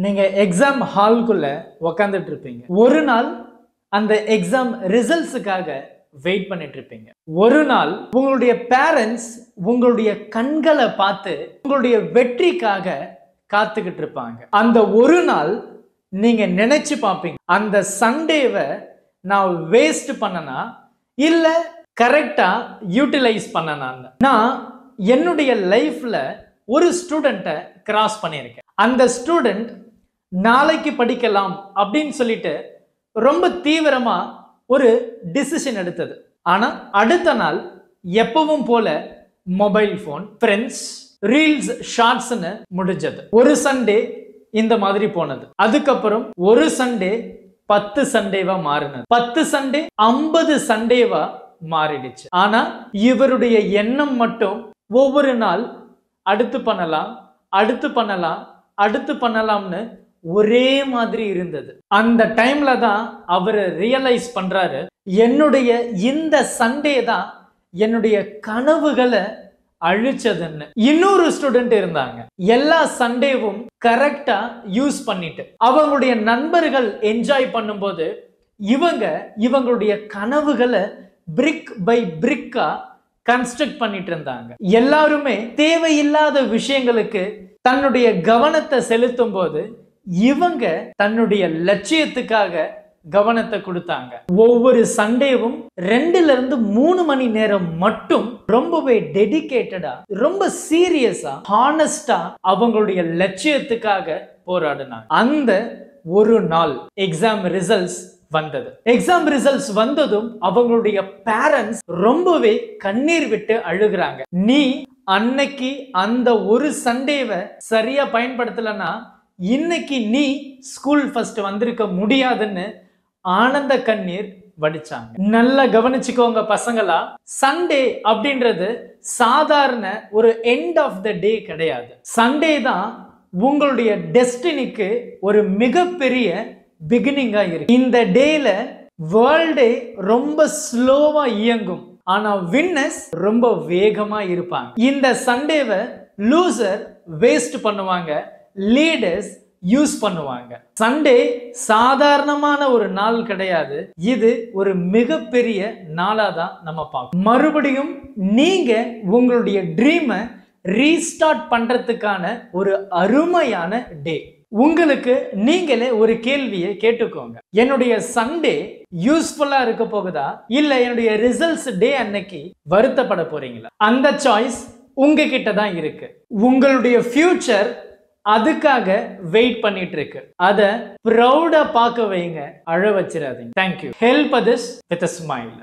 நீங்க எக்ஸாம் ஹால்குள்ள உக்காந்துட்டு இருப்பீங்க. ஒரு நாள் அந்த எக்ஸாம் ரிசல்ட்ஸுக்காக வெயிட் பண்ணிட்டு இருப்பீங்க. ஒரு நாள் உங்களுடைய பேரண்ட்ஸ் உங்களுடைய கண்களை பார்த்து உங்களுடைய வெற்றிக்காக காத்துக்கிட்டு இருப்பாங்க. அந்த ஒரு நாள் நீங்க நினைச்சு பார்ப்பீங்க, அந்த சண்டேவை நான் வேஸ்ட் பண்ணனா இல்ல கரெக்டா யூட்டிலைஸ் பண்ணனான்னு. நான் என்னுடைய லைஃப்ல ஒரு ஸ்டூடெண்ட்டை கிராஸ் பண்ணியிருக்கேன். அந்த ஸ்டூடெண்ட் நாளைக்கு படிக்கலாம் அப்படின்னு சொல்லிட்டு ரொம்ப தீவிரமா ஒரு டிசிஷன் எடுத்தது. ஆனா அடுத்த நாள் எப்பவும் போல மொபைல் போன், ஃப்ரெண்ட்ஸ், ரீல்ஸ், ஷார்ட்ஸ்னு முடிஞ்சது. ஒரு சண்டே இந்த மாதிரி போனது. அதுக்கப்புறம் ஒரு சண்டே 10 சண்டேவா மாறினது. 10 சண்டே 50 சண்டேவா மாறிடுச்சு. ஆனா இவருடைய எண்ணம் மட்டும் ஒவ்வொரு நாள் அடுத்து பண்ணலாம், அடுத்து பண்ணலாம், அடுத்து பண்ணலாம்னு ஒரே மாதிரி இருந்தது. அந்த டைம்ல தான் அவர் ரியலைஸ் பண்றாரு, என்னுடைய இந்த சண்டே தான் என்னுடைய கனவுகளை அழிச்சதுன்னு. இன்னொரு ஸ்டூடெண்ட் இருந்தாங்க, எல்லா சண்டேவும் கரெக்டா யூஸ் பண்ணிட்டு அவங்களுடைய நண்பர்கள் என்ஜாய் பண்ணும்போது இவங்களுடைய கனவுகளை பிரிக் பை பிரிக்கா கன்ஸ்ட்ரக்ட் பண்ணிட்டு இருந்தாங்க. எல்லாருமே தேவையில்லாத விஷயங்களுக்கு தன்னுடைய கவனத்தை செலுத்தும் போது இவங்க தன்னுடைய லட்சியத்துக்காக கவனத்தை கொடுத்தாங்க. ஒவ்வொரு சண்டேவும் 2 to 3 மணி நேரம் மட்டும் ரொம்பவே டெடிகேட்டடா, ரொம்ப சீரியஸா, ஹானஸ்டா அவங்களுடைய லட்சியத்துக்காக போராடினாங்க. அந்த ஒரு நாள் எக்ஸாம் ரிசல்ட்ஸ் வந்தது. எக்ஸாம் ரிசல்ட்ஸ் வந்ததும் அவங்களுடைய பேரண்ட்ஸ் ரொம்பவே கண்ணீர் விட்டு அழுகுறாங்க. நீ அன்னைக்கு அந்த ஒரு சண்டேவை சரியா பயன்படுத்தலன்னா இன்னைக்கு நீ ஸ்கூல் ஃபர்ஸ்ட் வந்திருக்க முடியாதுன்னு ஆனந்த கண்ணீர் வடிச்சாங்க. நல்லா கவனிச்சுக்கோங்க பசங்களா, சண்டே அப்படின்றது சாதாரண ஒரு எண்ட் ஆஃப் த டே கிடையாது. சண்டே தான் உங்களுடைய டெஸ்டினிக்கு ஒரு மிகப்பெரிய பிகினிங்கா இருக்கு. இந்த டேல வேர்ல்டே ரொம்ப ஸ்லோவா இயங்கும், ஆனா வின்னர்ஸ் ரொம்ப வேகமா இருப்பாங்க. இந்த சண்டேவை லூசர் வேஸ்ட் பண்ணுவாங்க, லீடர்ஸ் யூஸ் பண்ணுவாங்க. சண்டே சாதாரணமான ஒரு நாள் கிடையாது, இது ஒரு மிகப்பெரிய நாளா தான் நம்ம பார்க்கணும். மறுபடியும் நீங்க உங்களுடைய ட்ரீமை ரீஸ்டார்ட் பண்றதுக்கான ஒரு அருமையான டே. உங்களுக்கு நீங்களே ஒரு கேள்வியை கேட்டுக்கோங்க, என்னுடைய சண்டே யூஸ்ஃபுல்லா இருக்க போகுதா இல்ல என்னுடைய ரிசல்ட்ஸ் டே அன்னைக்கு வருத்தப்பட போறீங்களா? அந்த சாய்ஸ் உங்ககிட்ட தான் இருக்கு. உங்களுடைய ஃபியூச்சர் அதுக்காக வெயிட் பண்ணிட்டு இருக்கு. அதை ப்ரௌடா பார்க்க வைங்க, அழ வச்சிடாதீங்க. Thank you. Help others with a smile.